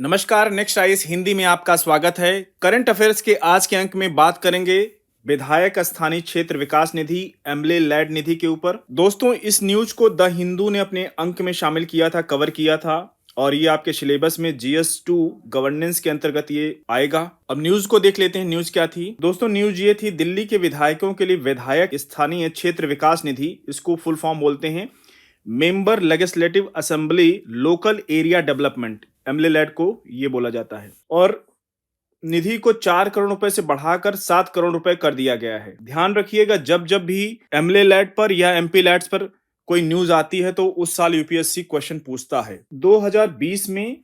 नमस्कार, next IAS Hindi में आपका स्वागत है। करंट अफेयर्स के आज के अंक में बात करेंगे विधायक स्थानीय क्षेत्र विकास निधि एमएलए लैड निधि के ऊपर। दोस्तों, इस न्यूज को द हिंदू ने अपने अंक में शामिल किया था, कवर किया था और ये आपके सिलेबस में जीएस2 गवर्नेंस के अंतर्गत ये आएगा। अब न्यूज को देख लेते हैं, न्यूज क्या थी। दोस्तों, न्यूज ये थी, दिल्ली के विधायकों के लिए विधायक स्थानीय क्षेत्र विकास निधि, इसको फुल फॉर्म बोलते हैं member legislative assembly local area development, MLA LAD को ये बोला जाता है। और निधि को 4 करोड़ रुपए से बढ़ाकर 7 करोड़ रुपए कर दिया गया है। ध्यान रखिएगा, जब जब भी एमएलए लैड पर या एमपी लैड्स पर कोई न्यूज आती है तो उस साल यूपीएससी क्वेश्चन पूछता है। 2020 में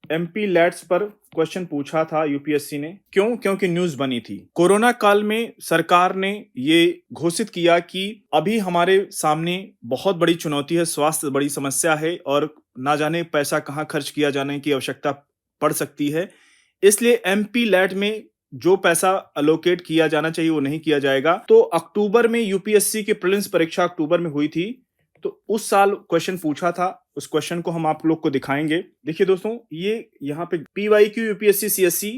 एमपी लैड्स पर क्वेश्चन पूछा था यूपीएससी ने। क्यों? क्योंकि न्यूज बनी थी। कोरोना काल में सरकार ने ये घोषित किया कि अभी हमारे सामने बहुत बड़ी चुनौती है, स्वास्थ्य बड़ी समस्या है और ना जाने पैसा कहाँ खर्च किया जाने की आवश्यकता पड़ सकती है। इसलिए एमपी लैड में जो पैसा अलोकेट किया जाना चाहिए वो नहीं किया जाएगा। तो अक्टूबर में यूपीएससी की प्रीलिम्स परीक्षा अक्टूबर में हुई थी, तो उस साल क्वेश्चन पूछा था। उस क्वेश्चन को हम आप लोग को दिखाएंगे। देखिए दोस्तों, ये यहाँ पे पीवाईक्यू यूपीएससी सीएससी,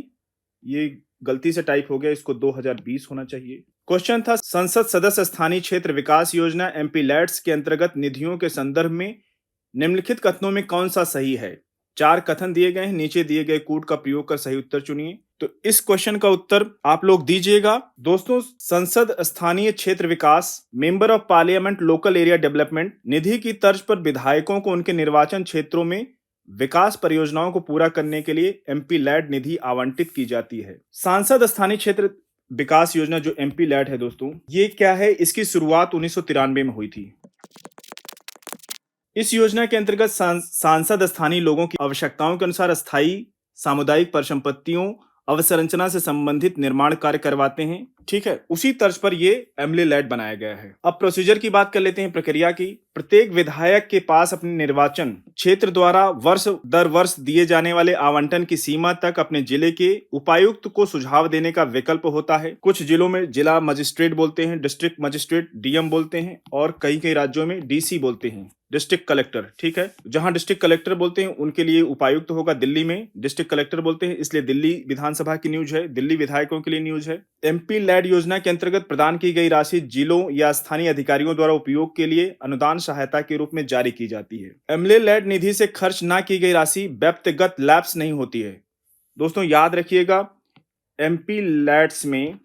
ये गलती से टाइप हो गया, इसको 2020 होना चाहिए। क्वेश्चन था, संसद सदस्य स्थानीय क्षेत्र विकास योजना एमपी लैड्स के अंतर्गत निधियों के संदर्भ में निम्नलिखित कथनों में कौन सा सही है। 4 कथन दिए गए हैं, नीचे दिए गए कोड का प्रयोग कर सही उत्तर चुनिए। तो इस क्वेश्चन का उत्तर आप लोग दीजिएगा। दोस्तों, संसद स्थानीय क्षेत्र विकास member of parliament local area development निधि की तर्ज पर विधायकों को उनके निर्वाचन क्षेत्रों में विकास परियोजनाओं को पूरा करने के लिए एमपी लैड निधि आवंटित की जाती है। सांसद स्थानीय क्षेत्र विकास योजना जो एमपी लैड है दोस्तों, ये क्या है? इसकी शुरुआत 1993 में हुई थी। इस योजना के अंतर्गत सांसद स्थानीय लोगों की आवश्यकताओं के अनुसार अस्थायी सामुदायिक परिसंपत्तियों अवसंरचना से संबंधित निर्माण कार्य करवाते हैं। ठीक है, उसी तर्ज पर ये एमएलए लैड बनाया गया है। अब प्रोसीजर की बात कर लेते हैं, प्रक्रिया की। प्रत्येक विधायक के पास अपने निर्वाचन क्षेत्र द्वारा वर्ष दर वर्ष दिए जाने वाले आवंटन की सीमा तक अपने जिले के उपायुक्त को सुझाव देने का विकल्प होता है। कुछ जिलों में जिला मजिस्ट्रेट बोलते हैं, डिस्ट्रिक्ट मजिस्ट्रेट डीएम बोलते हैं, और कई कई राज्यों में डीसी बोलते हैं, डिस्ट्रिक्ट कलेक्टर। ठीक है, जहां डिस्ट्रिक्ट कलेक्टर बोलते हैं उनके लिए उपायुक्त होगा। दिल्ली में डिस्ट्रिक्ट कलेक्टर बोलते हैं, इसलिए दिल्ली विधानसभा की न्यूज है, दिल्ली विधायकों के लिए न्यूज है। एमपी लैड योजना के अंतर्गत प्रदान की गई राशि जिलों या स्थानीय अधिकारियों द्वारा उपयोग के लिए अनुदान सहायता के रूप में जारी की जाती है। एमएलए लैड निधि से खर्च न की गई राशि व्यक्तिगत लैप्स नहीं होती है। दोस्तों याद रखिएगा, एमपी लैड्स में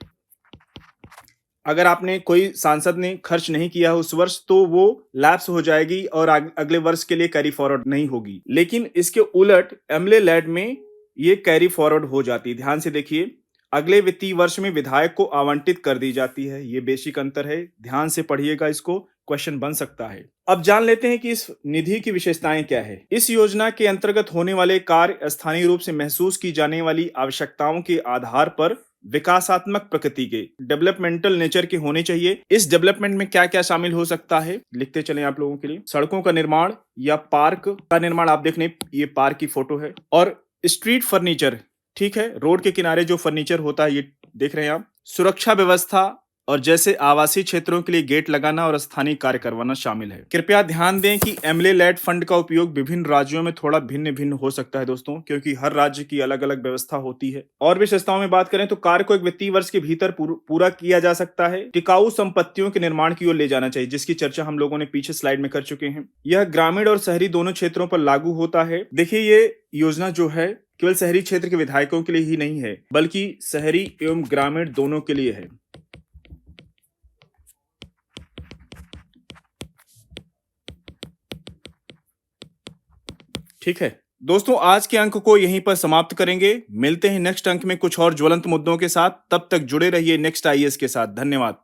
अगर आपने कोई सांसद ने खर्च नहीं किया उस वर्ष तो वो लैप्स हो जाएगी और अगले वर्ष के लिए कैरी फॉरवर्ड नहीं होगी। लेकिन इसके उलट एमएलए लैड में ये कैरी फॉरवर्ड हो जाती है। ध्यान से देखिए, अगले वित्तीय वर्ष में विधायक को आवंटित कर दी जाती है। ये बेसिक अंतर है, ध्यान से पढ़िएगा, इसको क्वेश्चन बन सकता है। अब जान लेते हैं कि इस निधि की विशेषताएं क्या है। इस योजना के अंतर्गत होने वाले कार्य स्थानीय रूप से महसूस की जाने वाली आवश्यकताओं के आधार पर विकासात्मक प्रकृति के, डेवलपमेंटल नेचर के होने चाहिए। इस डेवलपमेंट में क्या क्या शामिल हो सकता है, लिखते चले आप लोगों के लिए। सड़कों का निर्माण या पार्क का निर्माण, आप देख लें ये पार्क की फोटो है। और स्ट्रीट फर्नीचर, ठीक है, रोड के किनारे जो फर्नीचर होता है ये देख रहे हैं आप। सुरक्षा व्यवस्था और जैसे आवासीय क्षेत्रों के लिए गेट लगाना और स्थानीय कार्य करवाना शामिल है। कृपया ध्यान दें कि एमएलए लैड फंड का उपयोग विभिन्न राज्यों में थोड़ा भिन्न भिन्न हो सकता है दोस्तों, क्योंकि हर राज्य की अलग अलग व्यवस्था होती है। और विशेषताओं में बात करें तो कार्य को एक वित्तीय वर्ष के भीतर पूरा किया जा सकता है। टिकाऊ संपत्तियों के निर्माण की ओर ले जाना चाहिए, जिसकी चर्चा हम लोगों ने पीछे स्लाइड में कर चुके हैं। यह ग्रामीण और शहरी दोनों क्षेत्रों पर लागू होता है। देखिए, ये योजना जो है केवल शहरी क्षेत्र के विधायकों के लिए ही नहीं है, बल्कि शहरी एवं ग्रामीण दोनों के लिए है। ठीक है दोस्तों, आज के अंक को यहीं पर समाप्त करेंगे। मिलते हैं नेक्स्ट अंक में कुछ और ज्वलंत मुद्दों के साथ। तब तक जुड़े रहिए नेक्स्ट आईएएस के साथ। धन्यवाद।